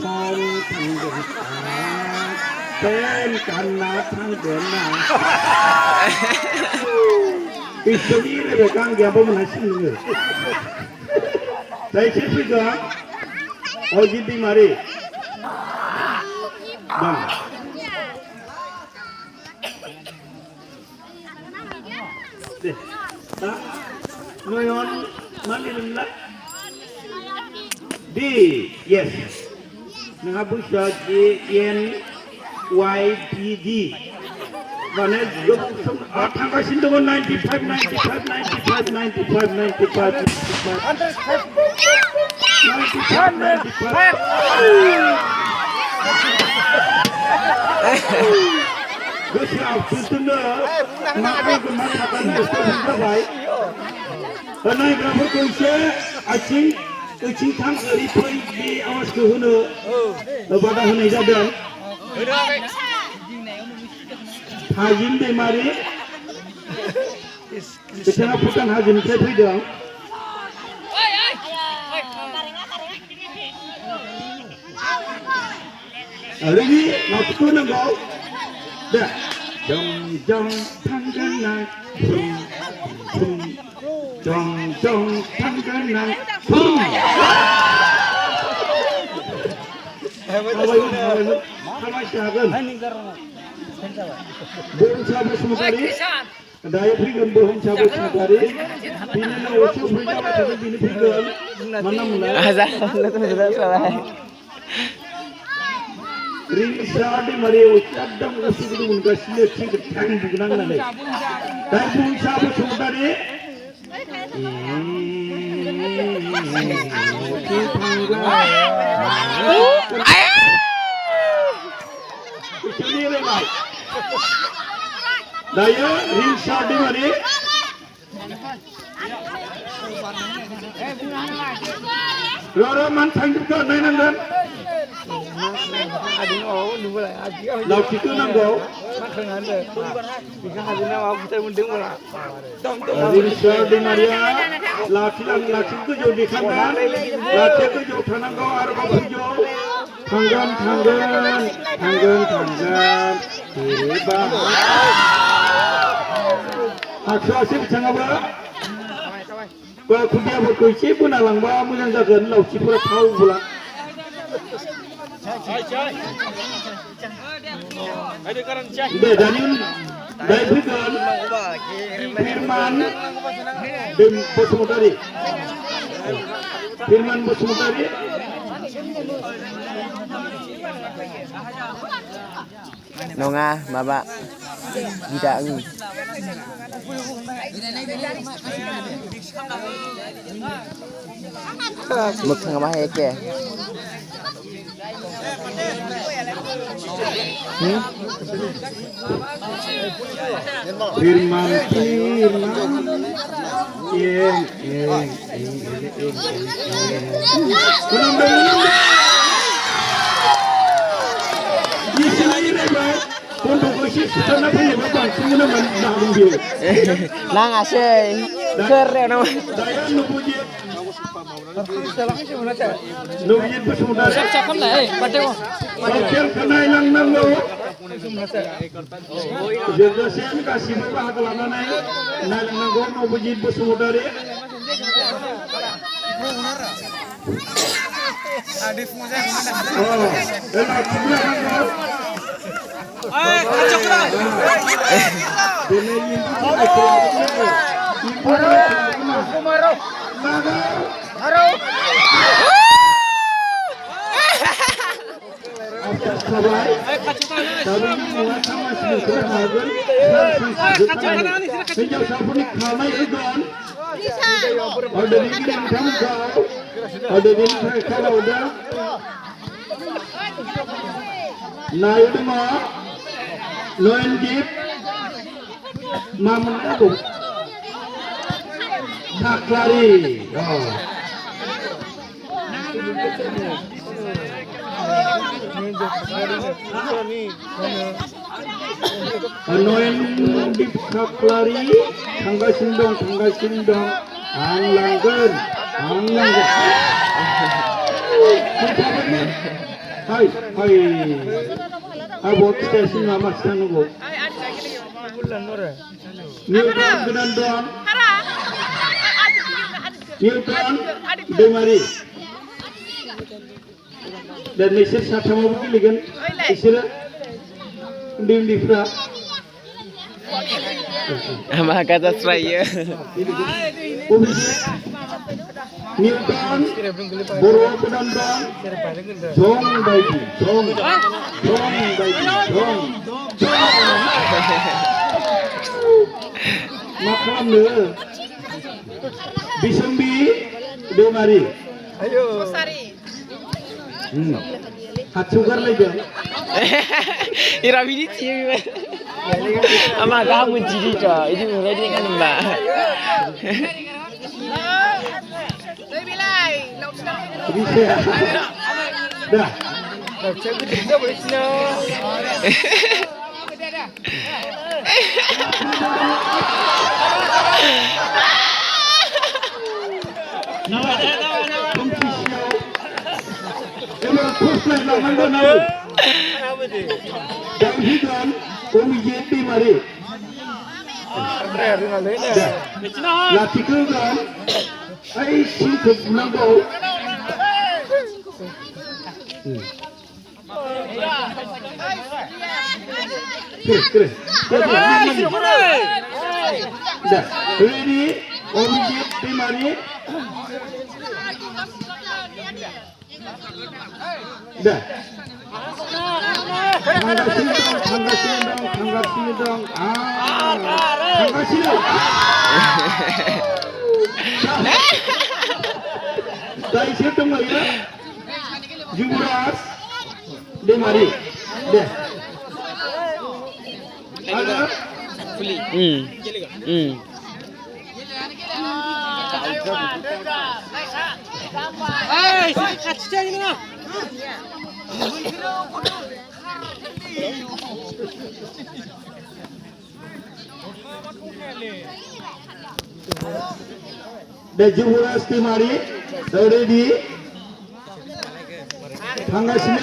Con thằng đường tên cắn nát thằng đường nào Istri ini bekang dia pun nasi ni. Saya cakap juga, oh jadi mari, bang. Deh, tak, noyon mandi lembut. D, yes. Mengabu sahaja N Y D D. Mana tanggal sini 95, 95, 95, 95, 95, 95. Bersiap sudah. Makan kemakan itu sudah baik. Karena berapa kunci acing acing tang eripoi di awas kehunu. Pada hunu jadan. Hajim deh mari, kita bukan hajim saya tidak. Ready, nak tu nak go. Dah, jom jom tangan boom, jom jom tangan boom. Apa siaran? Bohong sahabat semua kali. Daya berikan bohong sahabat semua kali. Bini nak ucap berikan sahabat bini berikan. Mana mula? Azal, sudah salah. Ring sahabat mari ucap dam kasih itu muka sini cik tang bukan nane. Daya bohong sahabat semua kali. Ini lagi. Daya ring shot di mana? Rara mantang juga naik nandan. Lau itu nanggo. Ring shot di Maria. Laki itu jauh di kanan. Laki itu jauh tananggo arba jauh. Tanggan. Tiba. Aku asyik cakap apa? Kalau kudia berkuisi pun alang bawa muncul jaga lau cipura tahu pula. Deh Daniel, dari Firman, dan Bosmutari. Firman Bosmutari. Nonga, maba, tidak ni. Mực thằng ba hay kìa. Firman. Nang asyik, keren nama. Nah itu mah loan gift mamun aku tak lari loan gift tak lari tangga sindong ang langgan Hai, hai. Abot stasiun nama stasiun go. Newton gedan doang. Newton Demari. Dan Nisir Satama begini kan? Nisir undi-undi Ama kata Seraya. Newton Boro Penandang Jong Baiji Jong Baiji Jong Makam le Bisembi Demari Ayo. Sari. Hatsugar lagi Ira bini cium. Ama kamu jadi cah. Itu mulai dengan mbak. Bisa. Dah. Latihan ai singkup nanggo kere dah ready objek timari dah tangga sini dong dari situ ya Juras Demari deh ada dah Juras Demari ready tangga sini